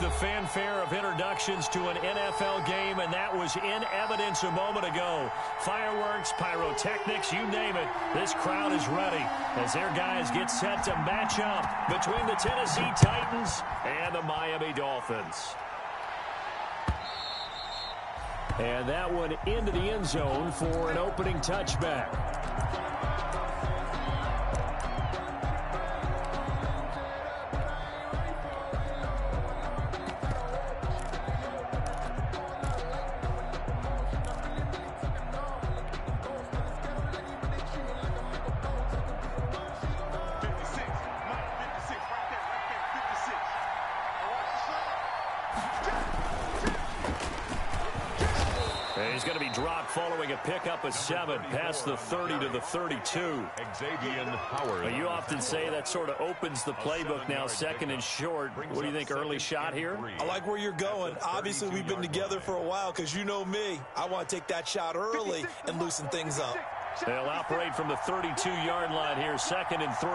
the fanfare of introductions to an NFL game, and that was in evidence a moment ago. Fireworks, pyrotechnics, you name it. This crowd is ready as their guys get set to match up between the Tennessee Titans and the Miami Dolphins. And that one into the end zone for an opening touchback. He's going to be dropped following a pickup of 7 past the 30 to the 32. You often say that sort of opens the playbook now, second and short. What do you think, early shot here? I like where you're going. Obviously, we've been together for a while because you know me. I want to take that shot early and loosen things up. They'll operate from the 32-yard line here, second and 3.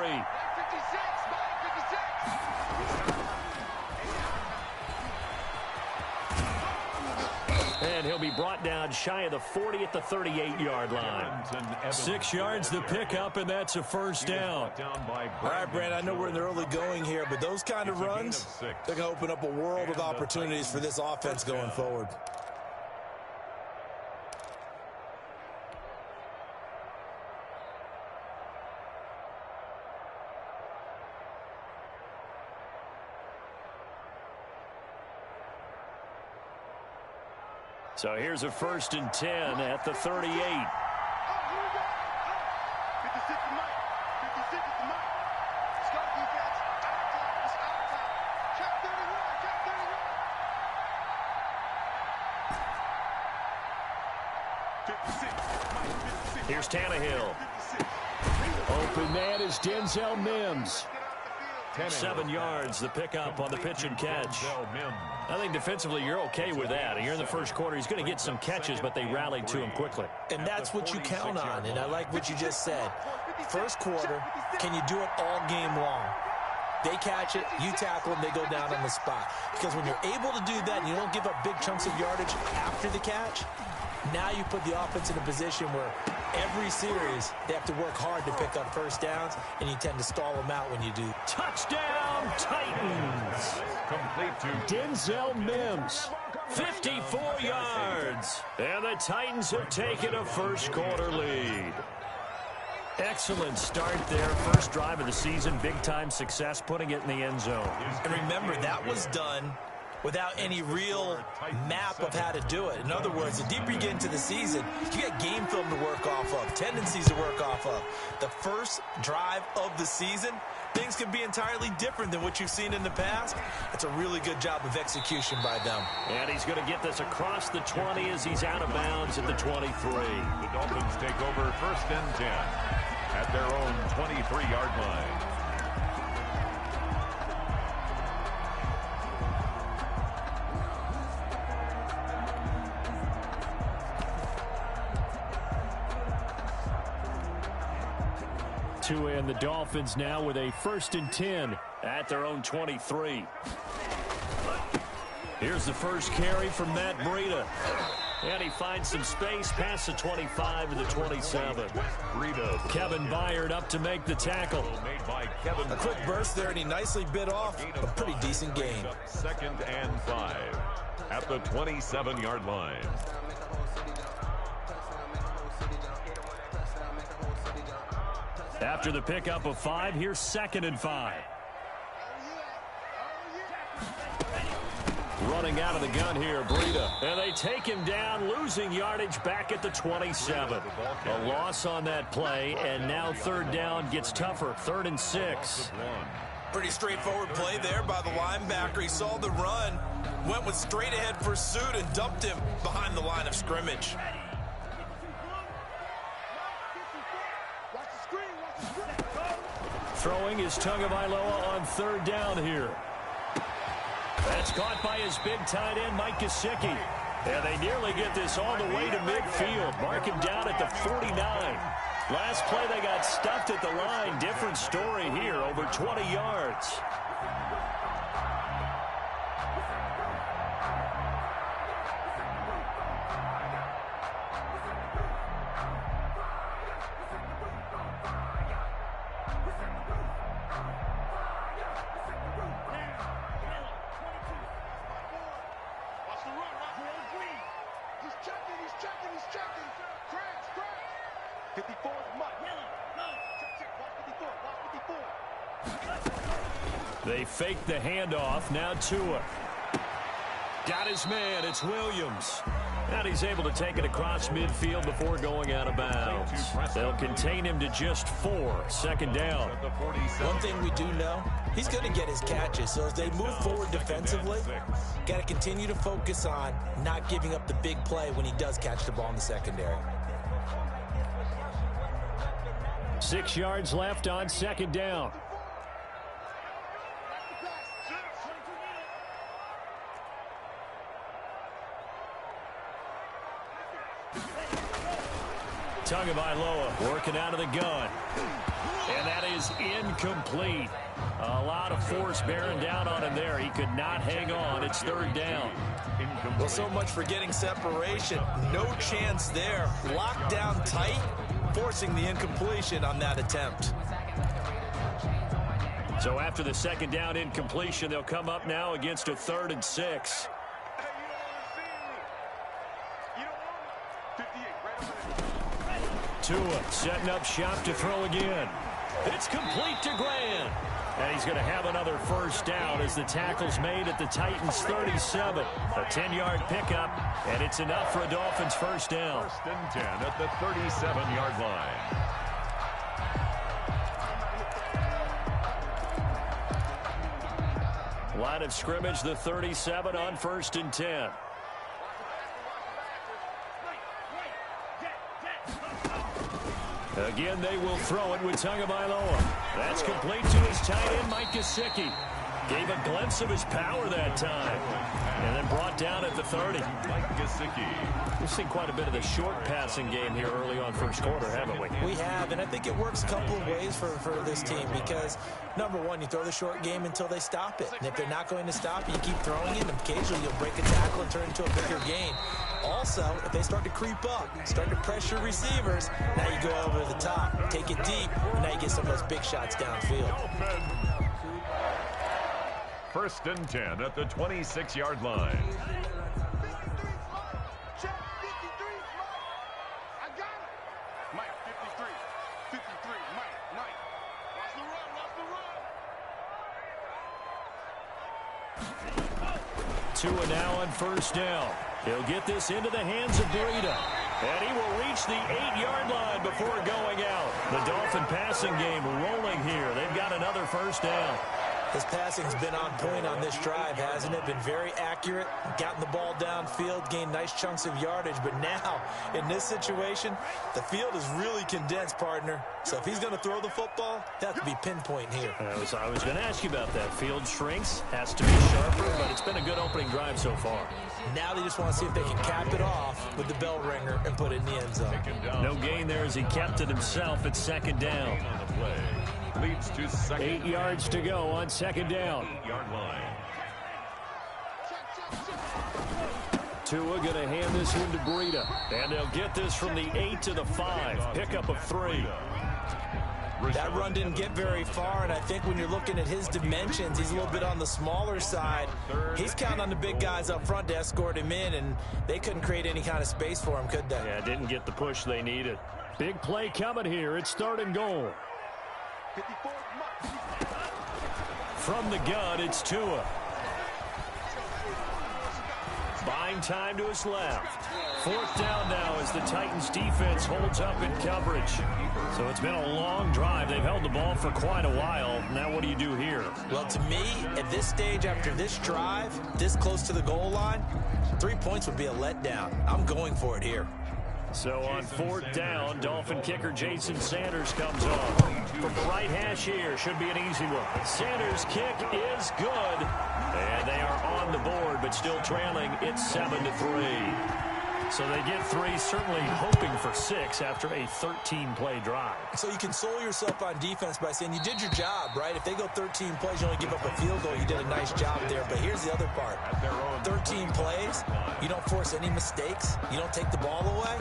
And he'll be brought down shy of the 40 at the 38-yard line. 6 yards the pickup, and that's a first down. All right, Brand, I know we're in the early going here, but those kind of runs, they're going to open up a world of opportunities for this offense going forward. So here's a first and 10 at the 38. Here's Tannehill. Open man is Denzel Mims. 7 yards, the pickup on the pitch and catch. I think defensively you're okay with that. You're in the first quarter. He's going to get some catches, but they rallied to him quickly. And that's what you count on, and I like what you just said. First quarter, can you do it all game long? They catch it, you tackle them, they go down on the spot. Because when you're able to do that and you don't give up big chunks of yardage after the catch, now you put the offense in a position where every series they have to work hard to pick up first downs, and you tend to stall them out when you do. Touchdown, Titans! Complete to Denzel Mims. 54 yards. And the Titans have taken a first quarter lead. Excellent start there. First drive of the season. Big-time success, putting it in the end zone. And remember, that was done without any real map of how to do it. In other words, the deeper you get into the season, you got game film to work off of, tendencies to work off of. The first drive of the season, things can be entirely different than what you've seen in the past. It's a really good job of execution by them. And he's going to get this across the 20 as he's out of bounds at the 23. The Dolphins take over first and 10 at their own 23-yard line. And the Dolphins now with a first and 10 at their own 23. Here's the first carry from Matt Breida. And he finds some space past the 25 to the 27. Kevin Byard up to make the tackle. A quick burst there, and he nicely bit off a pretty decent gain. Second and 5 at the 27-yard line. After the pickup of 5, here's second and 5. Running out of the gun here, Breida. And they take him down, losing yardage back at the 27. A loss on that play, and now third down gets tougher. 3rd and 6. Pretty straightforward play there by the linebacker. He saw the run, went with straight-ahead pursuit, and dumped him behind the line of scrimmage. Throwing is Tagovailoa on third down here. That's caught by his big tight end, Mike Gesicki. And they nearly get this all the way to midfield. Mark him down at the 49. Last play they got stuffed at the line. Different story here, over 20 yards. They fake the handoff. Now Tua. Got his man. It's Williams. And he's able to take it across midfield before going out of bounds. They'll contain him to just 4. Second down. One thing we do know, he's going to get his catches. So as they move forward defensively, got to continue to focus on not giving up the big play when he does catch the ball in the secondary. 6 yards left on second down. Tagovailoa working out of the gun. And that is incomplete. A lot of force bearing down on him there. He could not hang on. It's third down. Well, so much for getting separation. No chance there. Locked down tight, forcing the incompletion on that attempt. So after the second down incompletion, they'll come up now against a 3rd and 6. Tua setting up shop to throw again. It's complete to Grant. And he's going to have another first down as the tackle's made at the Titans' 37. A 10-yard pickup, and it's enough for a Dolphins first down. 1st and 10 at the 37-yard line. Line of scrimmage, the 37 on 1st and 10. Again, they will throw it with Tagovailoa. That's complete to his tight end, Mike Gesicki. Gave a glimpse of his power that time. And then brought down at the 30. Mike Gesicki. We've seen quite a bit of the short passing game here early on first quarter, haven't we? We have, and I think it works a couple of ways for this team because, number one, you throw the short game until they stop it. And if they're not going to stop it, you keep throwing it, and occasionally you'll break a tackle and turn it into a bigger gain. Also, if they start to creep up, start to pressure receivers, now you go over the top, take it deep, and now you get some of those big shots downfield. 1st and 10 at the 26-yard line. Tua now on first down. He'll get this into the hands of Breida. And he will reach the 8-yard line before going out. The Dolphin passing game rolling here. They've got another first down. His passing's been on point on this drive, hasn't it? Been very accurate, gotten the ball downfield, gained nice chunks of yardage. But now, in this situation, the field is really condensed, partner. So if he's going to throw the football, that has to be pinpoint here. I was going to ask you about that. Field shrinks, has to be sharper, but it's been a good opening drive so far. Now they just want to see if they can cap it off with the bell ringer and put it in the end zone. No gain there as he kept it himself at second down. Leads to second. 8 yards to go on second down. 8-yard line. Tua going to hand this one to Breida. And they'll get this from the 8 to the 5. Pickup of 3. That run didn't get very far, and I think when you're looking at his dimensions, he's a little bit on the smaller side. He's counting on the big guys up front to escort him in, and they couldn't create any kind of space for him, could they? Yeah, didn't get the push they needed. Big play coming here. It's 3rd and goal. From the gun, it's Tua. Buying time to his left. 4th down now as the Titans defense holds up in coverage. So it's been a long drive. They've held the ball for quite a while. Now what do you do here? Well, to me, at this stage after this drive, this close to the goal line, 3 points would be a letdown. I'm going for it here. So on 4th down, Dolphin kicker Jason Sanders comes on. From the right hash here, should be an easy one. Sanders' kick is good. And they are on the board, but still trailing. It's 7-3. So they get 3, certainly hoping for 6 after a 13-play drive. So you console yourself on defense by saying you did your job, right? If they go 13 plays, you only give up a field goal, you did a nice job there. But here's the other part. 13 plays, you don't force any mistakes, you don't take the ball away.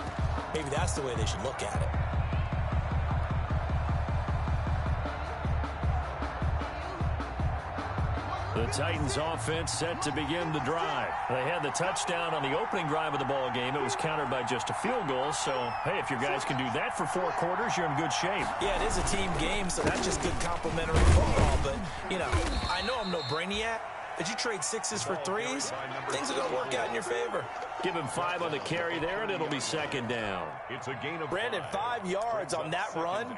Maybe that's the way they should look at it. The Titans offense set to begin the drive. They had the touchdown on the opening drive of the ball game. It was countered by just a field goal. So, hey, if your guys can do that for 4 quarters, you're in good shape. Yeah, it is a team game, so that's just good complimentary football. But, you know, I know I'm no brainiac, but you trade 6s for 3s, things are going to work out in your favor. Give him 5 on the carry there, and it'll be second down. It's a gain of Brandon, 5 yards on that run.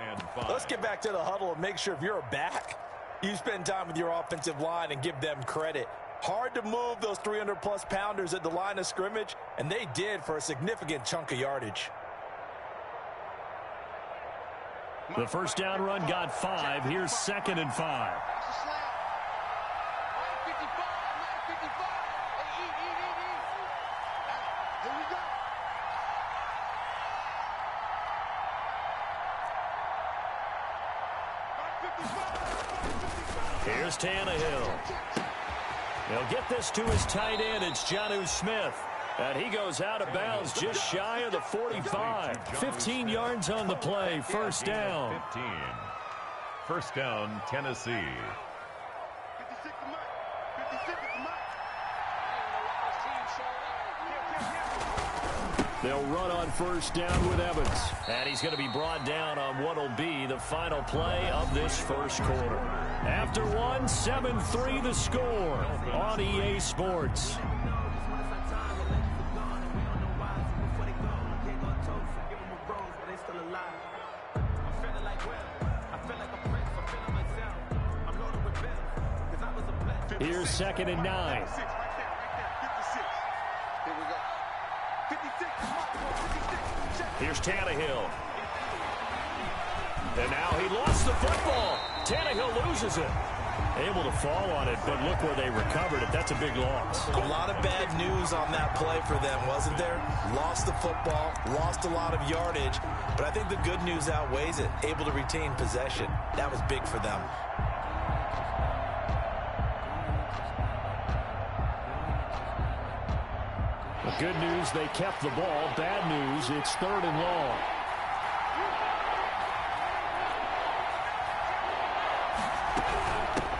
Let's get back to the huddle and make sure if you're a back, you spend time with your offensive line and give them credit. Hard to move those 300-plus pounders at the line of scrimmage, and they did for a significant chunk of yardage. The first down run got 5. Here's 2nd and 5. Here's Tannehill. He'll get this to his tight end. It's Jonnu Smith. And he goes out of bounds just shy of the 45. 15 yards on the play. First down. 15. First down, Tennessee. They'll run on first down with Evans. And he's going to be brought down on what will be the final play of this first quarter. After one, 7-3 the score on EA Sports. Here's 2nd and 9. Here's Tannehill. And now he lost the football. Tannehill loses it. Able to fall on it, but look where they recovered it. That's a big loss. A lot of bad news on that play for them, wasn't there? Lost the football, lost a lot of yardage, but I think the good news outweighs it. Able to retain possession. That was big for them. Good news, they kept the ball. Bad news, it's 3rd and long.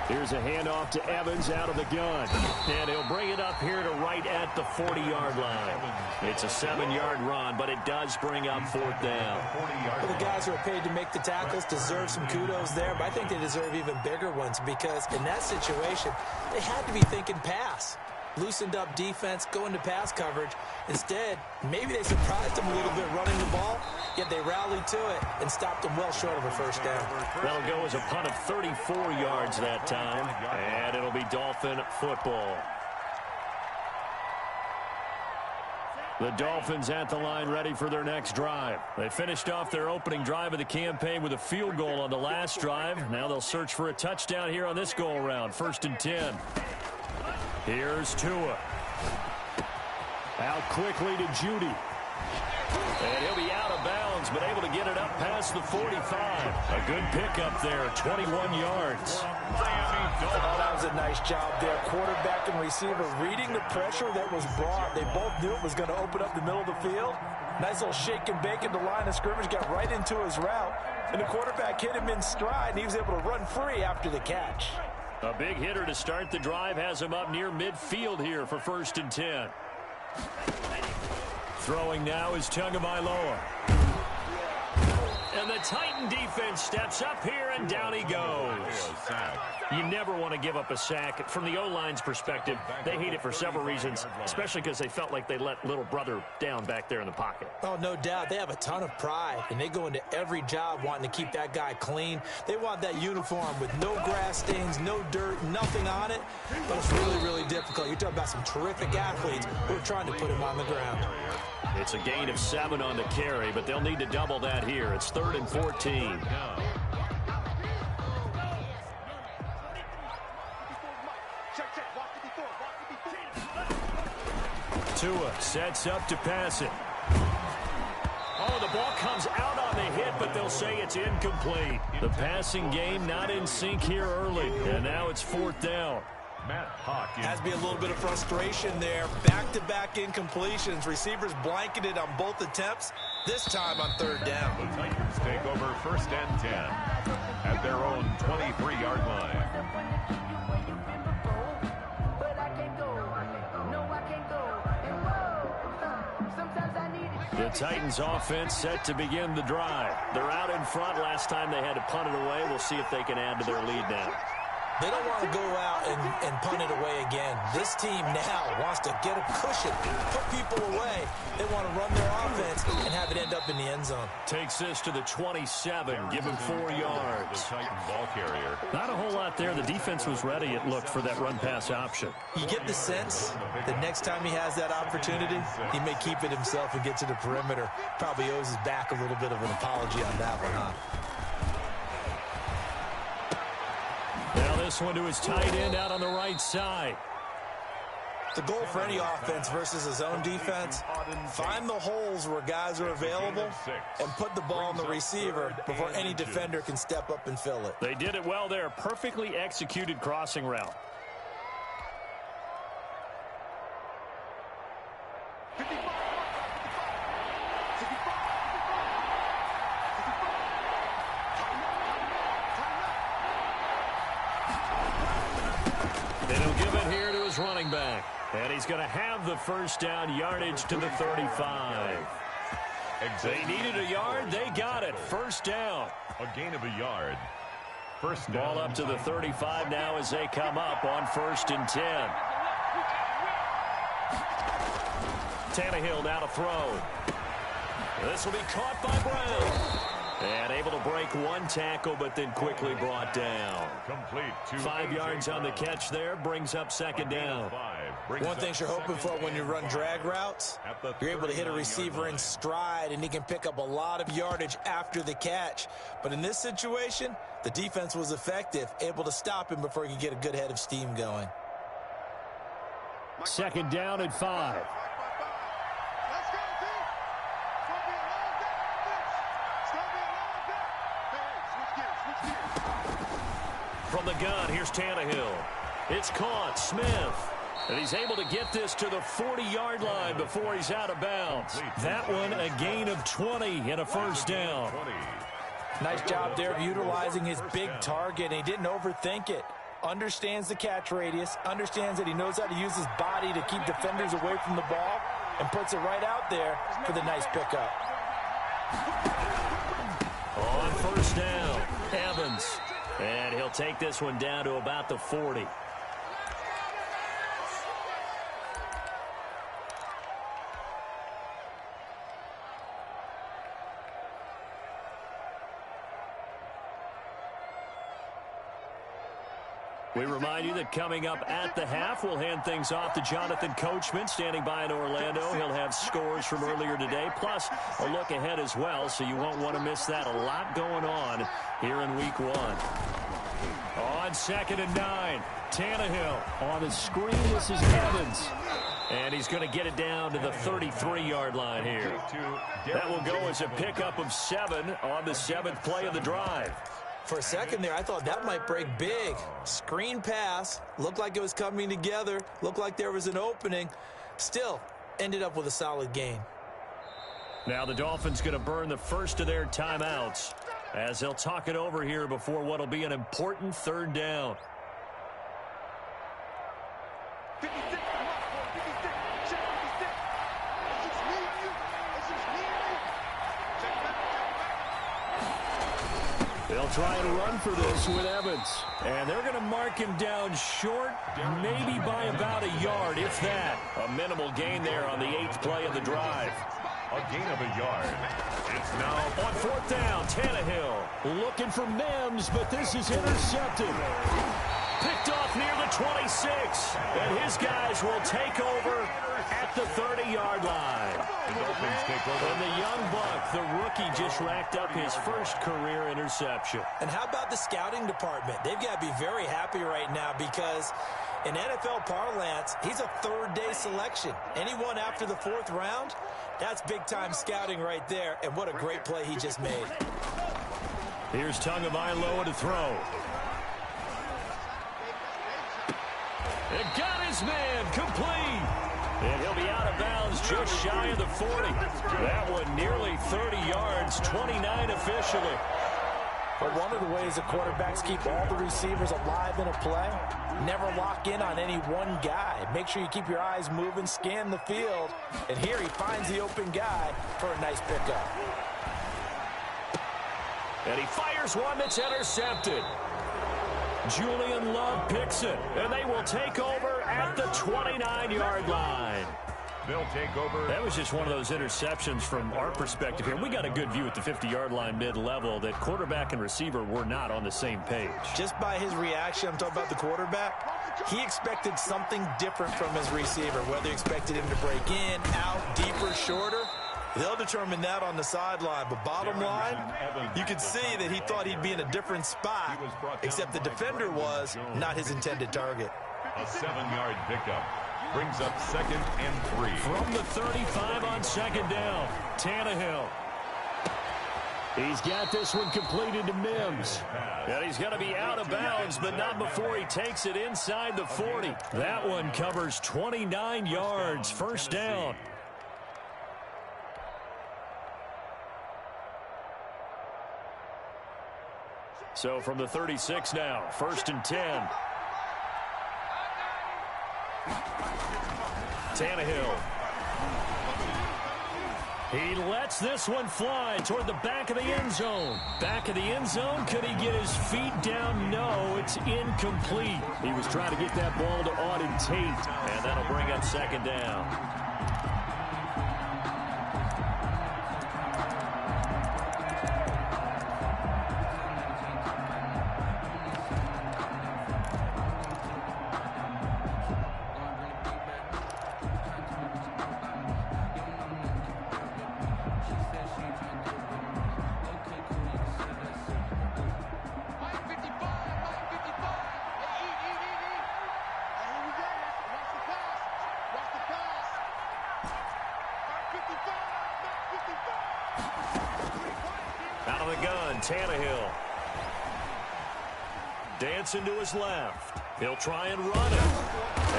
Here's a handoff to Evans out of the gun. And he'll bring it up here to right at the 40-yard line. It's a 7-yard run, but it does bring up 4th down. Well, the guys who are paid to make the tackles deserve some kudos there, but I think they deserve even bigger ones because in that situation, they had to be thinking pass. Loosened up defense, going to pass coverage. Instead, maybe they surprised them a little bit running the ball, yet they rallied to it and stopped them well short of a first down. That'll go as a punt of 34 yards that time, and it'll be Dolphin football. The Dolphins at the line ready for their next drive. They finished off their opening drive of the campaign with a field goal on the last drive. Now they'll search for a touchdown here on this go-around. 1st and 10. Here's Tua. Out quickly to Judy. And he'll be out of bounds, but able to get it up past the 45. A good pickup there, 21 yards. Oh, that was a nice job there. Quarterback and receiver reading the pressure that was brought. They both knew it was going to open up the middle of the field. Nice little shake and bake at the line of scrimmage, got right into his route. And the quarterback hit him in stride, and he was able to run free after the catch. A big hitter to start the drive has him up near midfield here for 1st and 10. Throwing now is Tagovailoa. And the Titan defense steps up here, and down he goes. You never want to give up a sack. From the O-line's perspective, they hate it for several reasons, especially because they felt like they let little brother down back there in the pocket. Oh, no doubt. They have a ton of pride, and they go into every job wanting to keep that guy clean. They want that uniform with no grass stains, no dirt, nothing on it. But it's really, really difficult. You're talking about some terrific athletes who are trying to put him on the ground. It's a gain of 7 on the carry, but they'll need to double that here. It's 3rd and 14. Tua sets up to pass it. Oh, the ball comes out on the hit, but they'll say it's incomplete. The passing game not in sync here early, and now it's 4th down. Has to be a little bit of frustration there. Back-to-back incompletions. Receivers blanketed on both attempts, this time on 3rd down. The Titans take over 1st and 10 at their own 23-yard line. The Titans offense set to begin the drive. They're out in front. Last time they had to punt it away. We'll see if they can add to their lead now. They don't want to go out and punt it away again. This team now wants to get a cushion, put people away. They want to run their offense and have it end up in the end zone. Takes this to the 27, give him 4 yards. The Titan ball carrier. Not a whole lot there. The defense was ready, it looked, for that run-pass option. You get the sense that next time he has that opportunity, he may keep it himself and get to the perimeter. Probably owes his back a little bit of an apology on that one, huh? Now this one to his tight end out on the right side. The goal for any offense versus his own defense, find the holes where guys are available and put the ball on the receiver before any defender can step up and fill it. They did it well there. Perfectly executed crossing route. Running back, and he's going to have the first down, yardage to the 35. They needed a yard, they got it. First down. A gain of a yard. First down. Ball up to the 35 now as they come up on 1st and 10. Tannehill now to throw. This will be caught by Brown. And able to break one tackle, but then quickly brought down. Complete. 5 yards on the catch there, brings up 2nd down. One thing you're hoping for when you run drag routes, you're able to hit a receiver in stride, and he can pick up a lot of yardage after the catch. But in this situation, the defense was effective, able to stop him before he could get a good head of steam going. 2nd down at 5. From the gun, here's Tannehill. It's caught. Smith. And he's able to get this to the 40-yard line before he's out of bounds. That one a gain of 20 and a first down. Nice job there of utilizing his big target, and he didn't overthink it. Understands the catch radius, understands that he knows how to use his body to keep defenders away from the ball, and puts it right out there for the nice pickup. On first down, Evans. And he'll take this one down to about the 40. We remind you that coming up at the half, we'll hand things off to Jonathan Coachman, standing by in Orlando. He'll have scores from earlier today, plus a look ahead as well, so you won't want to miss that. A lot going on here in Week 1. On 2nd and 9, Tannehill on the screen. This is Evans. And he's going to get it down to the 33-yard line here. That will go as a pickup of 7 on the 7th play of the drive. For a second there, I thought that might break big. Screen pass, looked like it was coming together, looked like there was an opening. Still, ended up with a solid gain. Now the Dolphins going to burn the first of their timeouts as they'll talk it over here before what will be an important 3rd down. They'll try and run for this with Evans. And they're going to mark him down short, maybe by about a yard, if that. A minimal gain there on the 8th play of the drive. A gain of a yard. It's now on 4th down. Tannehill looking for Mims, but this is intercepted. Picked off near the 26. And his guys will take over at the 30-yard line. The Dolphins take over. And the young buck, the rookie, just racked up his first career interception. And how about the scouting department? They've got to be very happy right now because in NFL parlance, he's a 3rd-day selection. Anyone after the 4th round, that's big-time scouting right there. And what a great play he just made. Here's Tagovailoa to throw. And got his man complete. And he'll be out of bounds just shy of the 40. That one nearly 30 yards, 29 officially. But one of the ways that quarterbacks keep all the receivers alive in a play, never lock in on any one guy. Make sure you keep your eyes moving, scan the field, and here he finds the open guy for a nice pickup. And he fires one that's intercepted. Julian Love picks it, and they will take over at the 29-yard line. They'll take over. That was just one of those interceptions from our perspective here. We got a good view at the 50-yard line mid-level that quarterback and receiver were not on the same page. Just by his reaction, I'm talking about the quarterback, he expected something different from his receiver, whether he expected him to break in, out, deeper, shorter. They'll determine that on the sideline. But bottom line, you could see that he thought he'd be in a different spot, except the defender was not his intended target. A 7-yard pickup brings up 2nd and 3. From the 35 on 2nd down, Tannehill. He's got this one completed to Mims. And he's going to be out of bounds, but not before he takes it inside the 40. That one covers 29 yards, 1st down. So from the 36 now, 1st and 10. Tannehill. He lets this one fly toward the back of the end zone. Back of the end zone. Could he get his feet down? No, it's incomplete. He was trying to get that ball to Auden Tate, and that'll bring up 2nd down. Out of the gun, Tannehill. Dancing to his left. He'll try and run it.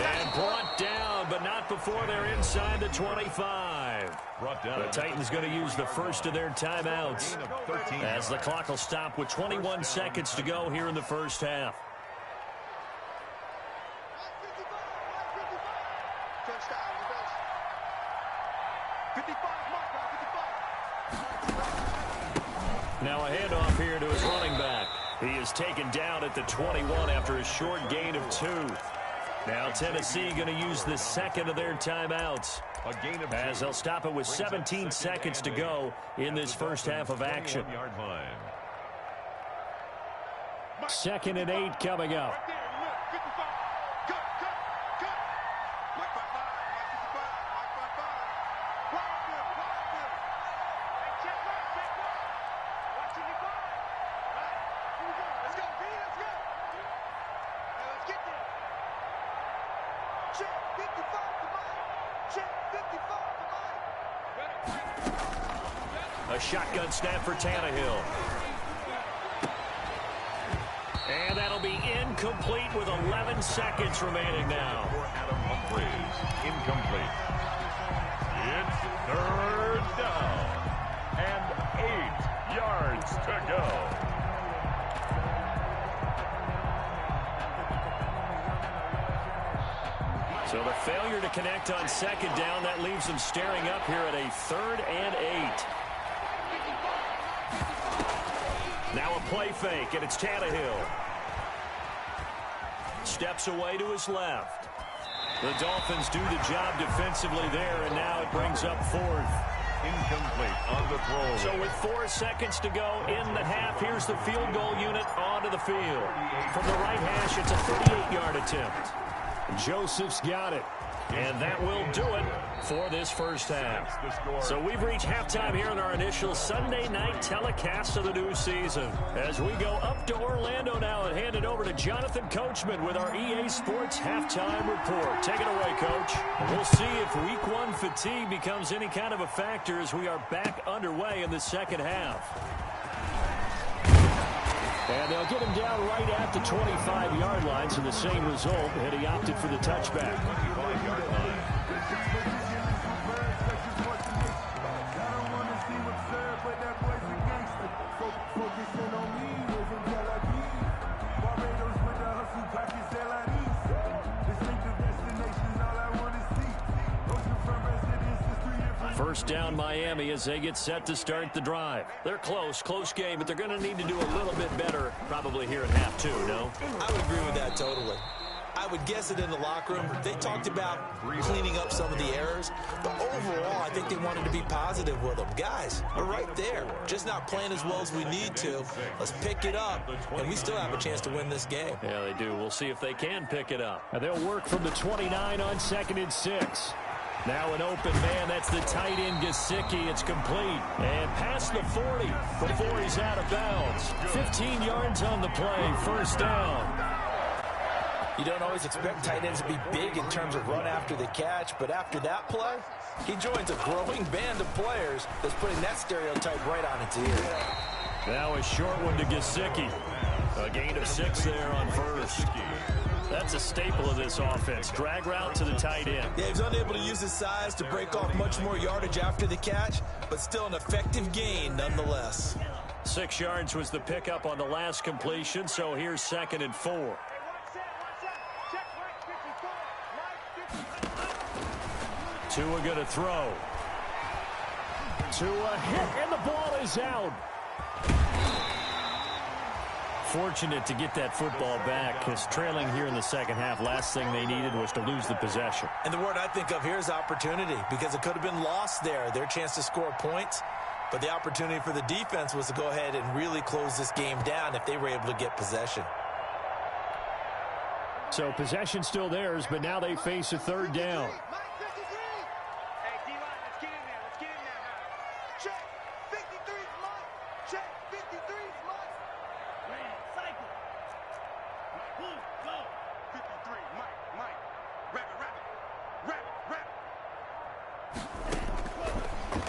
And brought down, but not before they're inside the 25. The Titans going to use the first of their timeouts as the clock will stop with 21 seconds to go here in the first half. Now a handoff here to his running back. He is taken down at the 21 after a short gain of 2. Now Tennessee going to use the second of their timeouts as they'll stop it with 17 seconds to go in this first half of action. 2nd and 8 coming up. A shotgun snap for Tannehill. And that'll be incomplete with 11 seconds remaining now. For Adam Humphries, incomplete. It's 3rd down and 8 yards to go. So the failure to connect on 2nd down, that leaves them staring up here at a 3rd and 8. Now a play fake, and it's Tannehill. Steps away to his left. The Dolphins do the job defensively there, and now it brings up 4th. Incomplete on the throw. So with 4 seconds to go in the half, here's the field goal unit onto the field. From the right hash, it's a 38-yard attempt. Joseph's got it. And that will do it for this first half. So we've reached halftime here in our initial Sunday night telecast of the new season. As we go up to Orlando now and hand it over to Jonathan Coachman with our EA Sports halftime report. Take it away, Coach. We'll see if week 1 fatigue becomes any kind of a factor as we are back underway in the second half. And they'll get him down right at the 25-yard line, so the same result, and he opted for the touchback. Focusing on me. first down Miami as they get set to start the drive. They're close game, but they're going to need to do a little bit better probably here in half two, no? I would agree with that totally. I would guess it in the locker room. They talked about cleaning up some of the errors, but overall, I think they wanted to be positive with them. Guys, we're right there, just not playing as well as we need to. Let's pick it up, and we still have a chance to win this game. Yeah, they do. We'll see if they can pick it up. And they'll work from the 29 on 2nd and 6. Now an open man. That's the tight end, Gesicki. It's complete. And past the 40 before he's out of bounds. 15 yards on the play. First down. You don't always expect tight ends to be big in terms of run after the catch, but after that play, he joins a growing band of players that's putting that stereotype right on its ear. Now a short one to Gesicki. A gain of 6 there on first. That's a staple of this offense. Drag route to the tight end. Yeah, he's unable to use his size to break off much more yardage after the catch, but still an effective gain nonetheless. 6 yards was the pickup on the last completion, so here's 2nd and 4. Tua going to throw. Tua hit, and the ball is out. Fortunate to get that football back, because trailing here in the second half, last thing they needed was to lose the possession. And the word I think of here is opportunity, because it could have been lost there, their chance to score points. But the opportunity for the defense was to go ahead and really close this game down if they were able to get possession. So possession still theirs, but now they face a 3rd down.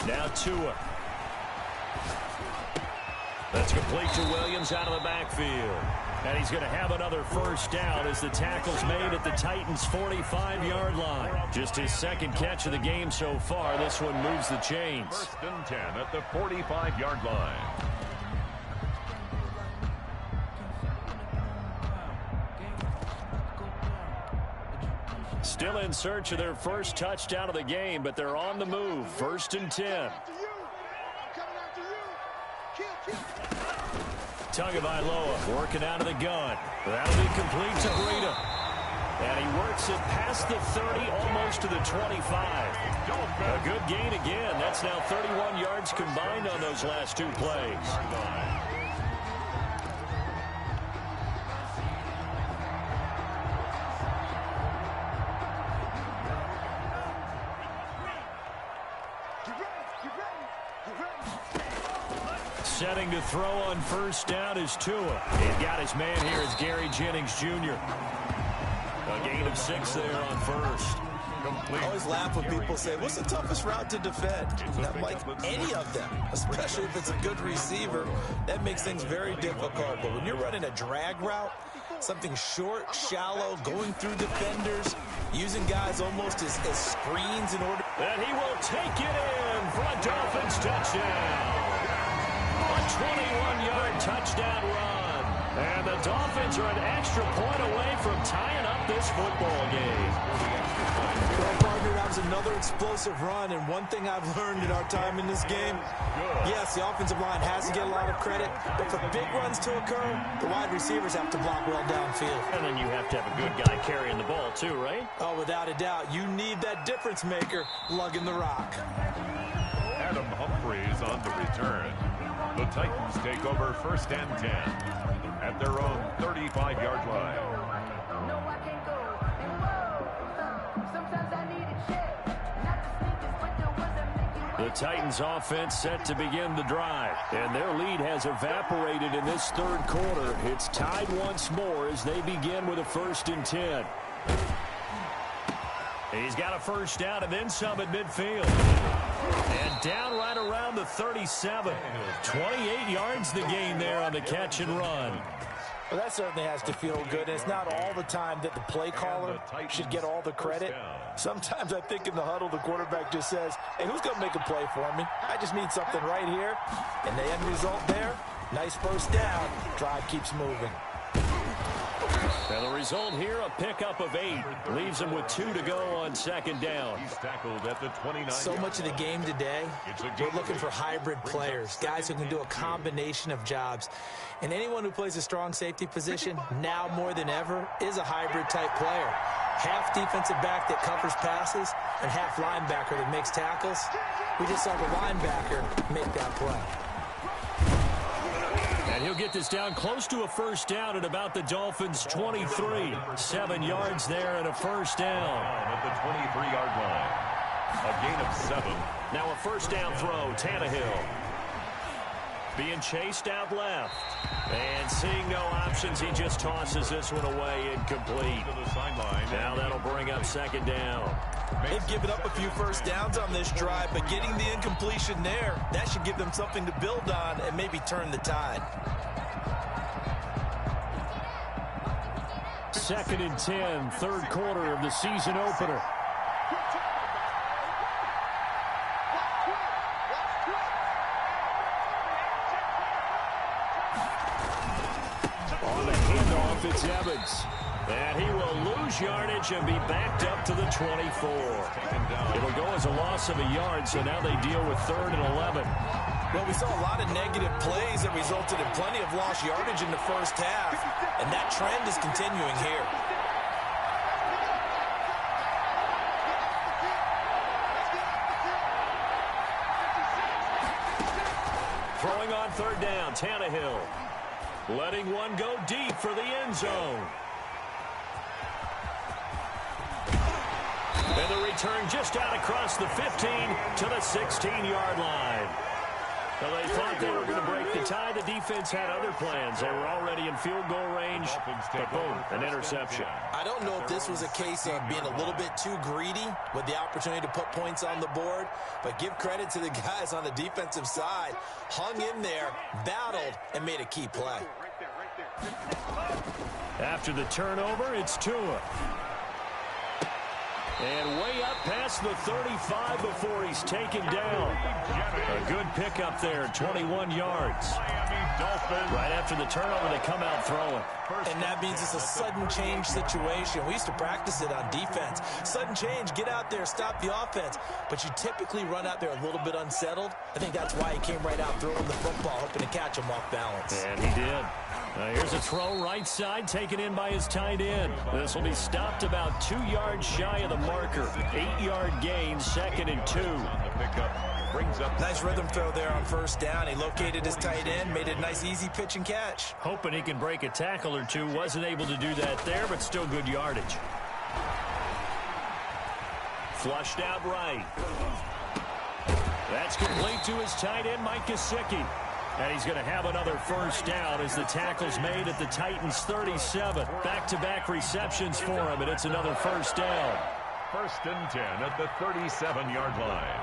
Now Tua. That's complete to Williams out of the backfield. And he's going to have another first down as the tackle's made at the Titans' 45-yard line. Just his 2nd catch of the game so far. This one moves the chains. 1st and 10 at the 45-yard line. Still in search of their first touchdown of the game, but they're on the move. 1st and 10. Tagovailoa working out of the gun. That'll be complete to Breida. And he works it past the 30, almost to the 25. A good gain again. That's now 31 yards combined on those last 2 plays. Setting to throw on first down is Tua. He's got his man here as Gary Jennings Jr. A gain of 6 there on first. I always laugh when people say, what's the toughest route to defend? Not like any of them, especially if it's a good receiver. That makes things very difficult. But when you're running a drag route, something short, shallow, going through defenders, using guys almost as screens in order. And he will take it in for a Dolphins touchdown. A 21-yard touchdown run. And the Dolphins are an extra point away from tying up this football game. Well, partner, that was another explosive run, and one thing I've learned in our time in this game, yes, the offensive line has to get a lot of credit, but for big runs to occur, the wide receivers have to block well downfield. And then you have to have a good guy carrying the ball too, right? Oh, without a doubt. You need that difference maker lugging the rock. Adam Humphries on the return. The Titans take over 1st and 10 at their own 35-yard line. The Titans offense set to begin the drive, and their lead has evaporated in this 3rd quarter. It's tied once more as they begin with a 1st and 10. He's got a first down and then some at midfield. And down right around the 37. 28 yards the gain there on the catch and run. Well, that certainly has to feel good. It's not all the time that the play caller should get all the credit. Sometimes I think in the huddle, the quarterback just says, hey, who's going to make a play for me? I just need something right here. And the end result there, nice first down. Drive keeps moving. And the result here, a pickup of 8. Leaves him with 2 to go on second down. He's tackled at the 29. So much of the game today, we're looking for hybrid players, guys who can do a combination of jobs. And anyone who plays a strong safety position, now more than ever, is a hybrid-type player. Half defensive back that covers passes and half linebacker that makes tackles. We just saw the linebacker make that play. And he'll get this down close to a first down at about the Dolphins' 23. 7 yards there and a first down. At the 23-yard line. A gain of 7. Now a first down throw, Tannehill. Being chased out left. And seeing no options, he just tosses this one away incomplete. Now that'll bring up second down. They've given up a few first downs on this drive, but getting the incompletion there, that should give them something to build on and maybe turn the tide. 2nd and 10, third quarter of the season opener. On the handoff, it's Evans. And he will lose yardage and be backed up to the 24. It'll go as a loss of a yard, so now they deal with 3rd and 11. Well, we saw a lot of negative plays that resulted in plenty of lost yardage in the first half, and that trend is continuing here. Throwing on 3rd down, Tannehill. Letting one go deep for the end zone. And the return just out across the 15 to the 16-yard line. Well, they thought they were going to break the tie. The defense had other plans. They were already in field goal range, but boom, an interception. I don't know if this was a case of being a little bit too greedy with the opportunity to put points on the board, but give credit to the guys on the defensive side. Hung in there, battled, and made a key play. After the turnover, it's Tua. And way up past the 35 before he's taken down. A good pickup there, 21 yards. Right after the turnover, they come out throwing. And that means it's a sudden change situation. We used to practice it on defense. Sudden change, get out there, stop the offense. But you typically run out there a little bit unsettled. I think that's why he came right out throwing the football, hoping to catch him off balance. And he did. Here's a throw right side, taken in by his tight end. This will be stopped about 2 yards shy of the marker. 8-yard gain, 2nd and 2. Nice rhythm throw there on first down. He located his tight end, made it a nice easy pitch and catch. Hoping he can break a tackle or two. Wasn't able to do that there, but still good yardage. Flushed out right. That's complete to his tight end, Mike Gesicki. And he's going to have another first down as the tackle's made at the Titans' 37. Back-to-back receptions for him, and it's another first down. 1st and 10 at the 37-yard line.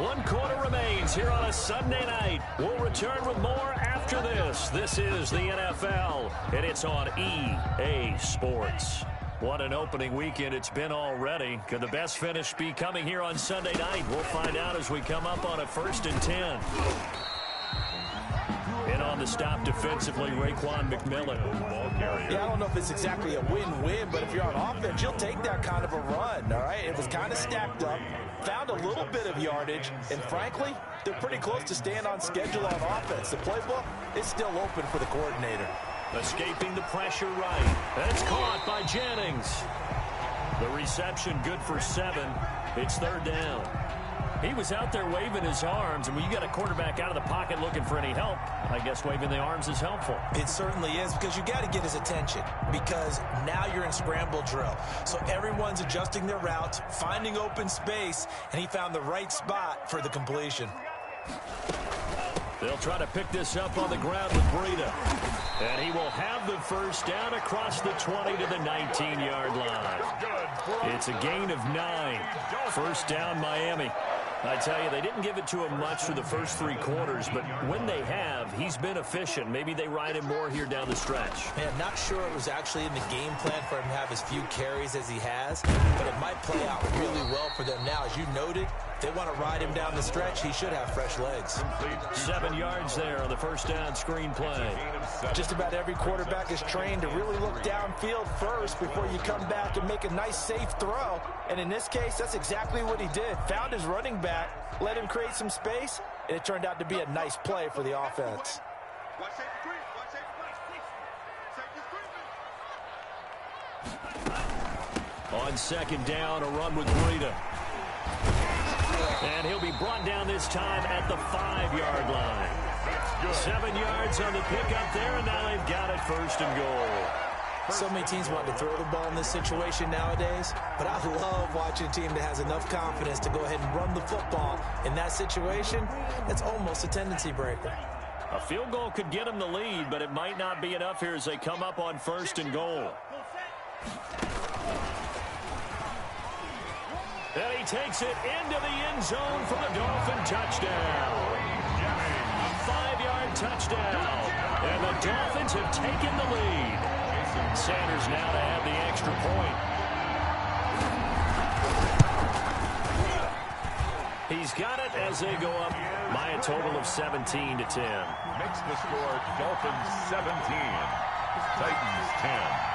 One quarter remains here on a Sunday night. We'll return with more after this. This is the NFL, and it's on EA Sports. What an opening weekend it's been already. Could the best finish be coming here on Sunday night? We'll find out as we come up on a 1st and 10. In on the stop defensively, Raekwon McMillan. Yeah, I don't know if it's exactly a win-win, but if you're on offense, you'll take that kind of a run, all right? It was kind of stacked up, found a little bit of yardage, and frankly, they're pretty close to staying on schedule on offense. The playbook is still open for the coordinator. Escaping the pressure right. That's caught by Jennings. The reception good for 7. It's 3rd down. He was out there waving his arms, and when you got a quarterback out of the pocket looking for any help, I guess waving the arms is helpful. It certainly is, because you got to get his attention, because now you're in scramble drill. So everyone's adjusting their routes, finding open space, and he found the right spot for the completion. They'll try to pick this up on the ground with Breida. And he will have the first down across the 20 to the 19-yard line. It's a gain of 9. First down, Miami. I tell you, they didn't give it to him much for the first 3 quarters, but when they have, he's been efficient. Maybe they ride him more here down the stretch. Man, not sure it was actually in the game plan for him to have as few carries as he has, but it might play out really well for them now. As you noted, If they want to ride him down the stretch, he should have fresh legs. 7 yards there on the first down screen play. Just about every quarterback is trained to really look downfield first before you come back and make a nice, safe throw. And in this case, that's exactly what he did. Found his running back, let him create some space, and it turned out to be a nice play for the offense. On second down, a run with Breida. And he'll be brought down this time at the 5-yard line. 7 yards on the pickup there, and now they've got it first and goal. So many teams want to throw the ball in this situation nowadays, but I love watching a team that has enough confidence to go ahead and run the football. In that situation, it's almost a tendency breaker. A field goal could get them the lead, but it might not be enough here as they come up on first and goal. And he takes it into the end zone for the Dolphin touchdown. A 5-yard touchdown. And the Dolphins have taken the lead. Sanders now to add the extra point. He's got it as they go up by a total of 17-10. Makes the score Dolphins 17, Titans 10.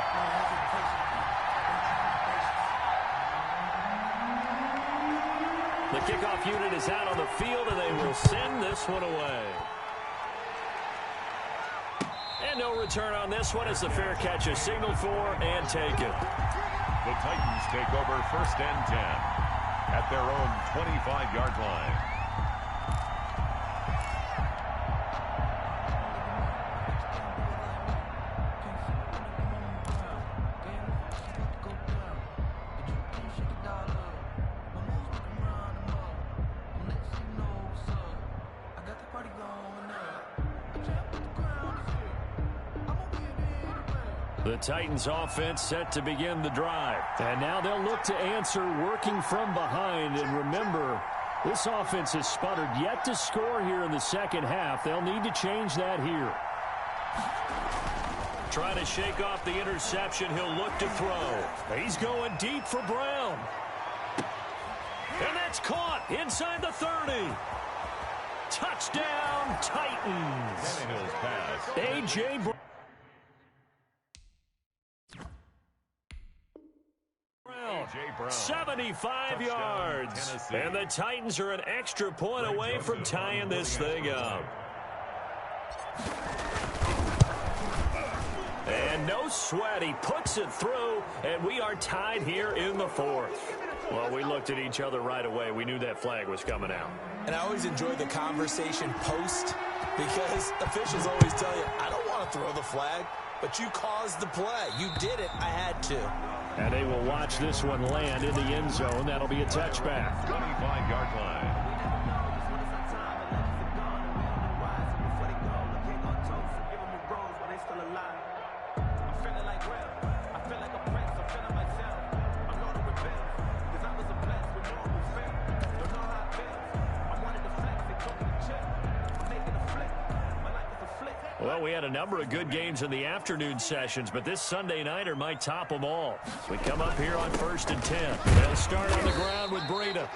The kickoff unit is out on the field, and they will send this one away. And no return on this one as the fair catch is signaled for and taken. The Titans take over first and 10 at their own 25-yard line. The Titans offense set to begin the drive. And now they'll look to answer working from behind. And remember, this offense has sputtered yet to score here in the second half. They'll need to change that here. Trying to shake off the interception. He'll look to throw. He's going deep for Brown. And that's caught inside the 30. Touchdown, Titans. A.J. Brown. 75 yards. Tennessee. And the Titans are an extra point away from tying this thing up. And no sweat. He puts it through, and we are tied here in the fourth. Well, we looked at each other right away. We knew that flag was coming out. And I always enjoy the conversation post because officials always tell you, I don't want to throw the flag, but you caused the play. You did it. I had to. And they will watch this one land in the end zone. That'll be a touchback. 25-yard line. Well, we had a number of good games in the afternoon sessions, but this Sunday nighter might top them all. We come up here on first and 10. They'll start on the ground with Breida.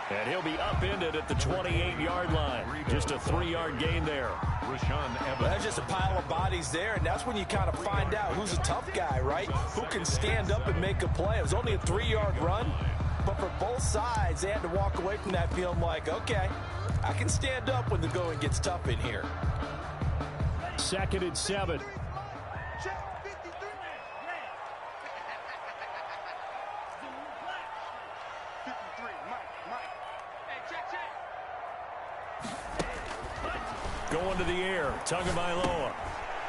And he'll be upended at the 28-yard line. Just a 3-yard gain there. That's just a pile of bodies there, and that's when you kind of find out who's a tough guy, right? Who can stand up and make a play. It was only a 3-yard run, but for both sides, they had to walk away from that feeling like, okay, I can stand up when the going gets tough in here. 2nd and 7. Going to the air, Tagovailoa.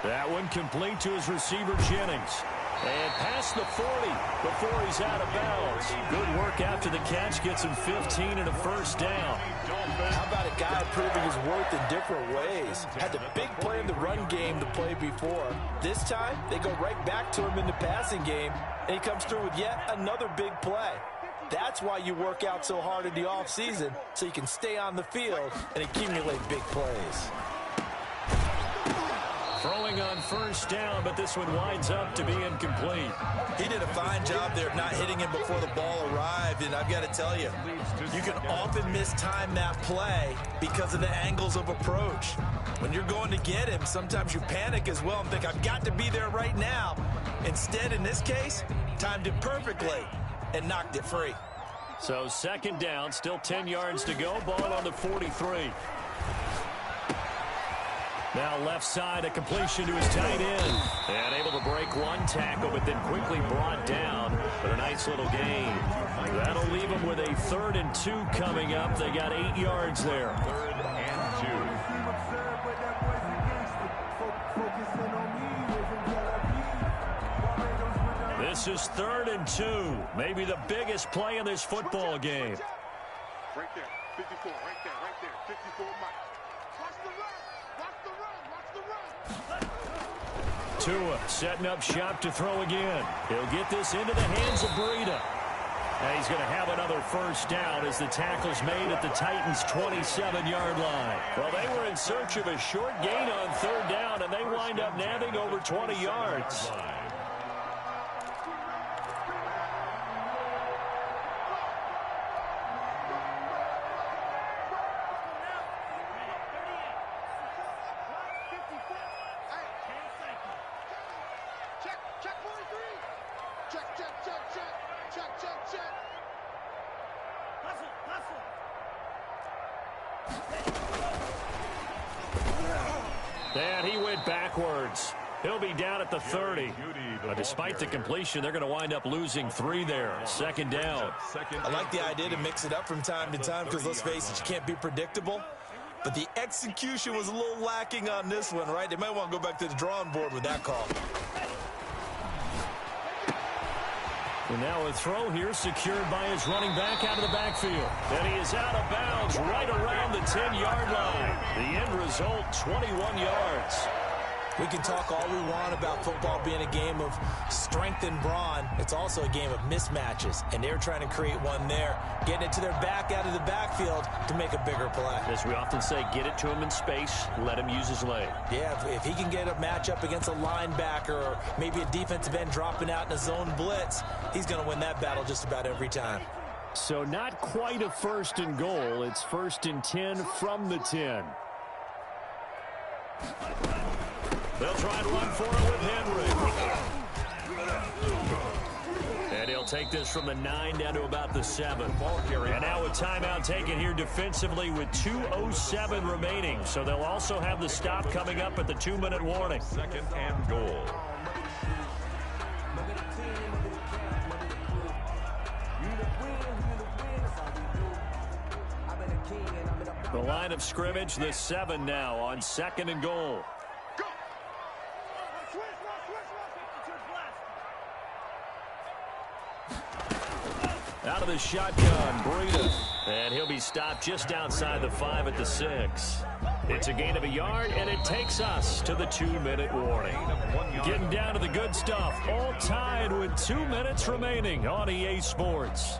That one complete to his receiver, Jennings. And past the 40 before he's out of bounds. Good work after the catch. Gets him 15 and a first down. How about a guy proving his worth in different ways? Had the big play in the run game the play before. This time, they go right back to him in the passing game, and he comes through with yet another big play. That's why you work out so hard in the offseason, so you can stay on the field and accumulate big plays. Throwing on first down, but this one winds up to be incomplete. He did a fine job there of not hitting him before the ball arrived. And I've got to tell you, you can often mistime that play because of the angles of approach. When you're going to get him, sometimes you panic as well and think, I've got to be there right now. Instead, in this case, timed it perfectly and knocked it free. So second down, still 10 yards to go. Ball on the 43. Now left side, a completion to his tight end. And able to break one tackle, but then quickly brought down for a nice little gain. That'll leave him with a 3rd and 2 coming up. They got 8 yards there. 3rd and 2. This is 3rd and 2. Maybe the biggest play in this football game. Right there, 54, right there, 54 Mike. Watch the run, watch the run, watch the run. Tua setting up shop to throw again. He'll get this into the hands of Breida. And he's going to have another first down as the tackle's made at the Titans' 27-yard line. Well, they were in search of a short gain on 3rd down, and they wind up nabbing over 20 yards. And he went backwards. He'll be down at the 30. Despite the completion, they're going to wind up losing 3 there. 2nd down. I like the idea to mix it up from time to time because, let's face it, you can't be predictable. But the execution was a little lacking on this one, right? They might want to go back to the drawing board with that call. And now a throw here secured by his running back out of the backfield. And he is out of bounds right around the 10-yard line. The end result, 21 yards. We can talk all we want about football being a game of strength and brawn. It's also a game of mismatches, and they're trying to create one there, getting it to their back out of the backfield to make a bigger play. As we often say, get it to him in space, let him use his leg. Yeah, if he can get a matchup against a linebacker or maybe a defensive end dropping out in a zone blitz, he's going to win that battle just about every time. So not quite a 1st and goal. It's 1st and 10 from the 10. They'll try and run for it with Henry. And he'll take this from the 9 down to about the 7. And now a timeout taken here defensively with 2:07 remaining. So they'll also have the stop coming up at the 2-minute warning. 2nd and goal. The line of scrimmage, the 7 now on 2nd and goal. Out of the shotgun, Breida. And he'll be stopped just outside the 5 at the 6. It's a gain of a yard, and it takes us to the 2-minute warning. Getting down to the good stuff, all tied with 2 minutes remaining on EA Sports.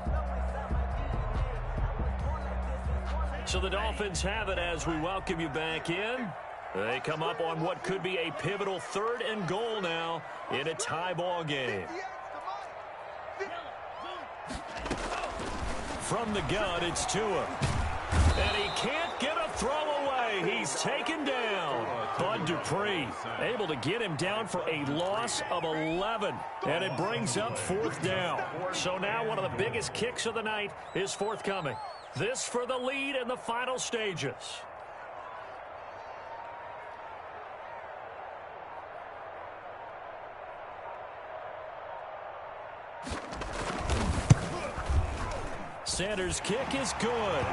So the Dolphins have it as we welcome you back in. They come up on what could be a pivotal 3rd and goal now in a tie ball game. From the gun, it's Tua. And he can't get a throw away. He's taken down. Bud Dupree able to get him down for a loss of 11. And it brings up 4th down. So now one of the biggest kicks of the night is forthcoming. This for the lead in the final stages. Sanders' kick is good.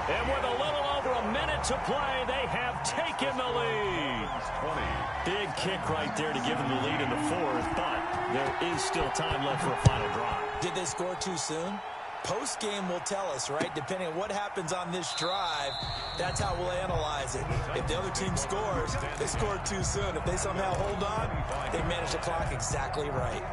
And with a little over a minute to play, they have taken the lead. Big kick right there to give them the lead in the 4th, but there is still time left for a final drive. Did they score too soon? Post-game will tell us, right? Depending on what happens on this drive, that's how we'll analyze it. If the other team scores, they scored too soon. If they somehow hold on, they manage the clock exactly right.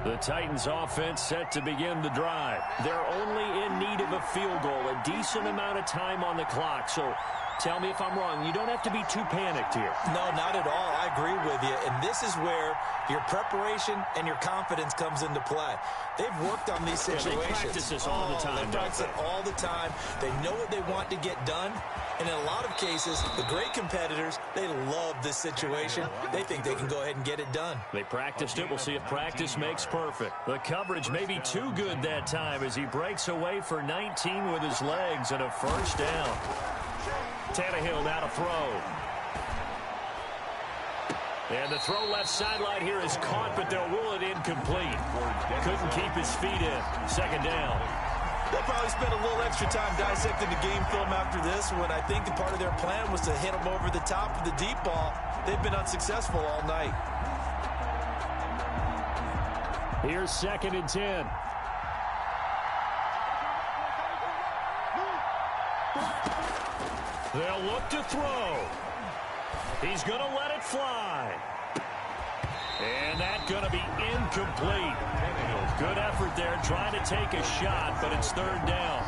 The Titans offense set to begin the drive. They're only in need of a field goal, a decent amount of time on the clock. So tell me if I'm wrong. You don't have to be too panicked here. No, not at all. I agree with you. And this is where your preparation and your confidence comes into play. They've worked on these situations. Yeah, they practice this all the time. They practice it all the time. They know what they want to get done. And in a lot of cases, the great competitors, they love this situation. They think they can go ahead and get it done. They practiced it. We'll see if practice makes perfect. The coverage may be too good that time as he breaks away for 19 with his legs and a first down. Tannehill now to throw. And the throw left sideline here is caught, but they'll rule it incomplete. Couldn't keep his feet in. Second down. They'll probably spend a little extra time dissecting the game film after this when I think the part of their plan was to hit them over the top of the deep ball. They've been unsuccessful all night. Here's 2nd and 10. They'll look to throw. He's going to let it fly. And that's going to be incomplete. Good effort there trying to take a shot, but it's 3rd down.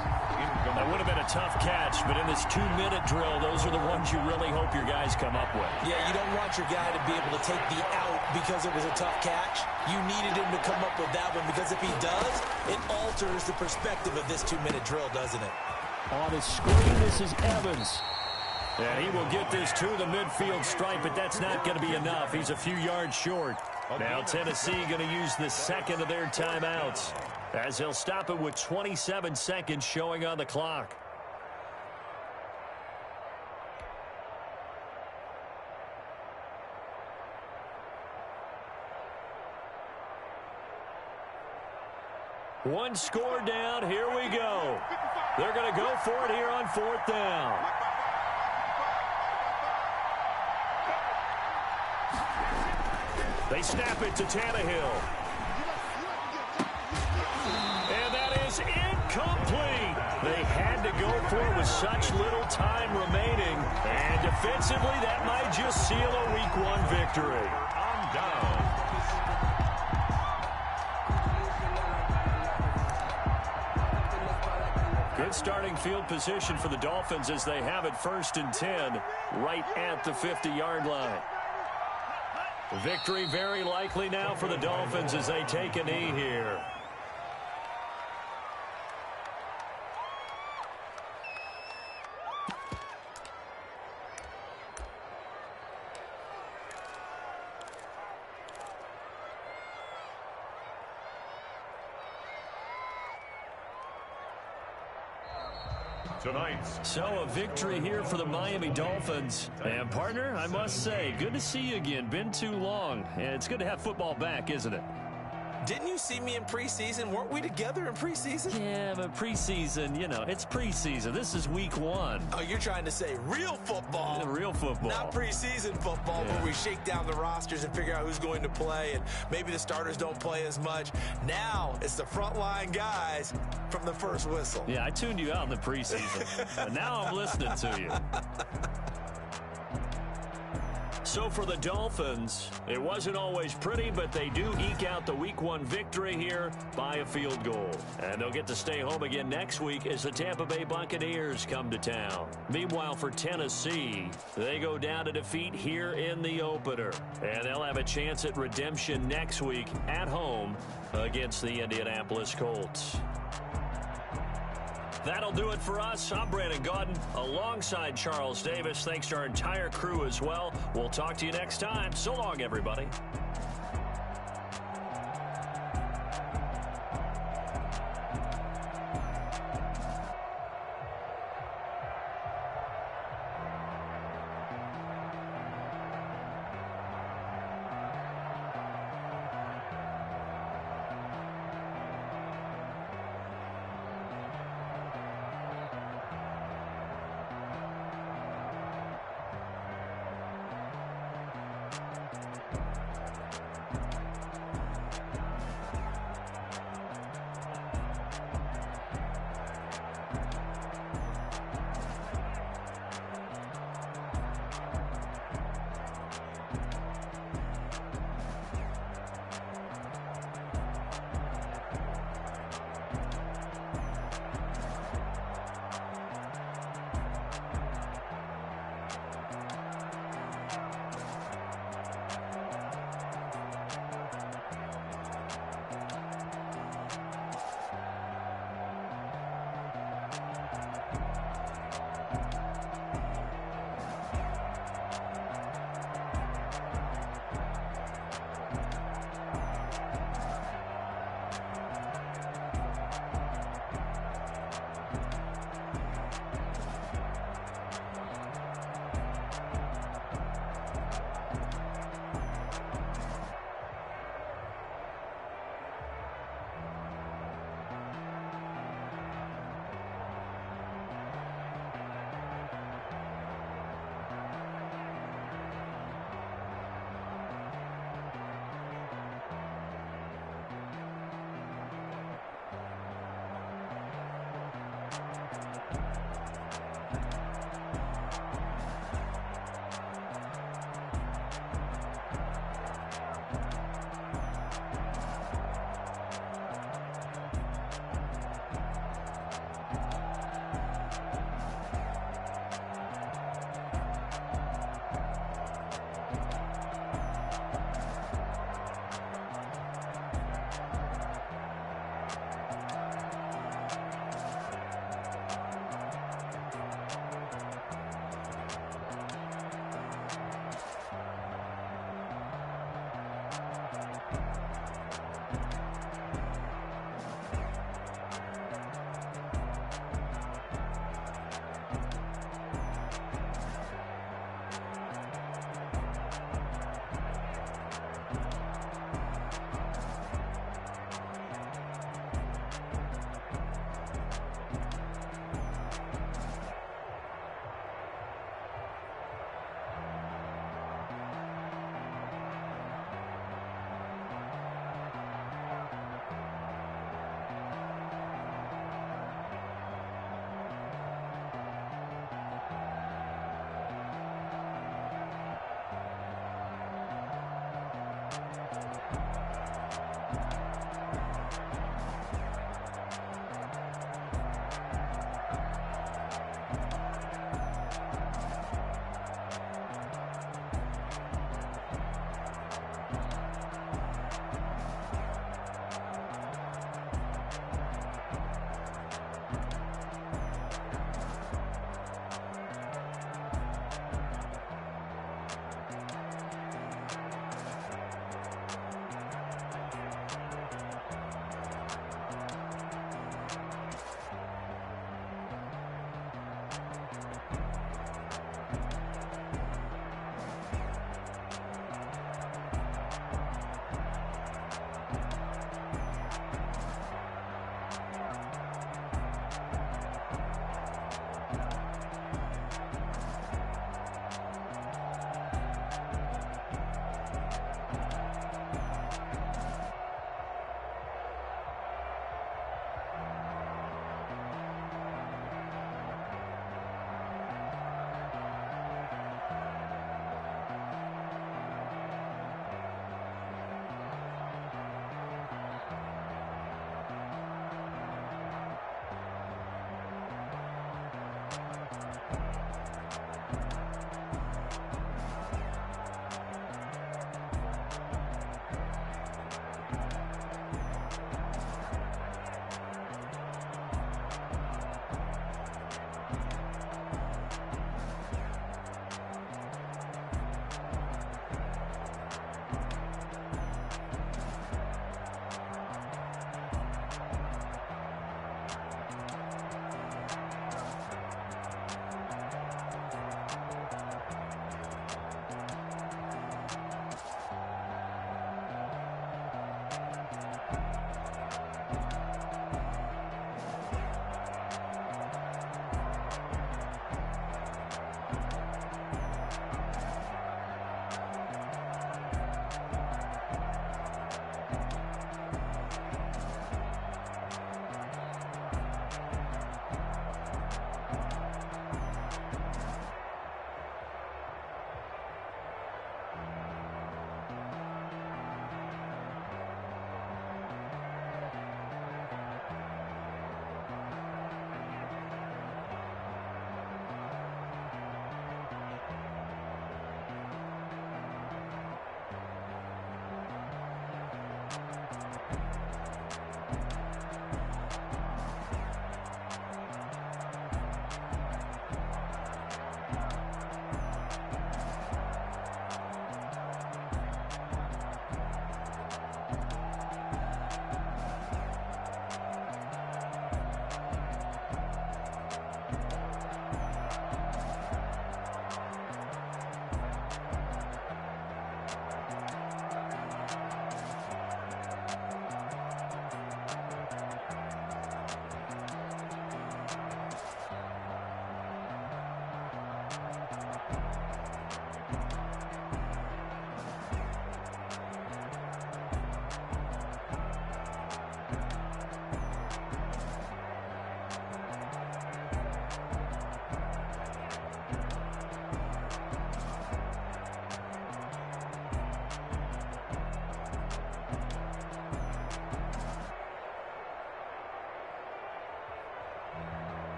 That would have been a tough catch, but in this 2-minute drill, those are the ones you really hope your guys come up with. Yeah, you don't want your guy to be able to take the out because it was a tough catch. You needed him to come up with that one because if he does, it alters the perspective of this 2-minute drill, doesn't it? On his screen, this is Evans. And he will get this to the midfield stripe, but that's not going to be enough. He's a few yards short. Now Tennessee going to use the second of their timeouts as he'll stop it with 27 seconds showing on the clock. One score down. Here we go. They're going to go for it here on 4th down. They snap it to Tannehill. And that is incomplete. They had to go for it with such little time remaining. And defensively, that might just seal a Week 1 victory. On down. Good starting field position for the Dolphins as they have it 1st and 10 right at the 50-yard line. Victory very likely now for the Dolphins as they take a knee here. Tonight's. So a victory here for the Miami Dolphins. And partner, I must say, good to see you again. Been too long. And it's good to have football back, isn't it? Didn't you see me in preseason? Weren't we together in preseason? Yeah, but preseason, you know, it's preseason. This is Week 1. Oh, you're trying to say real football. Real football. Not preseason football where we shake down the rosters and figure out who's going to play, and maybe the starters don't play as much. Now it's the frontline guys from the first whistle. Yeah, I tuned you out in the preseason. But now I'm listening to you. So for the Dolphins, it wasn't always pretty, but they do eke out the Week 1 victory here by a field goal. And they'll get to stay home again next week as the Tampa Bay Buccaneers come to town. Meanwhile, for Tennessee, they go down to defeat here in the opener. And they'll have a chance at redemption next week at home against the Indianapolis Colts. That'll do it for us. I'm Brandon Gaudin alongside Charles Davis. Thanks to our entire crew as well. We'll talk to you next time. So long, everybody.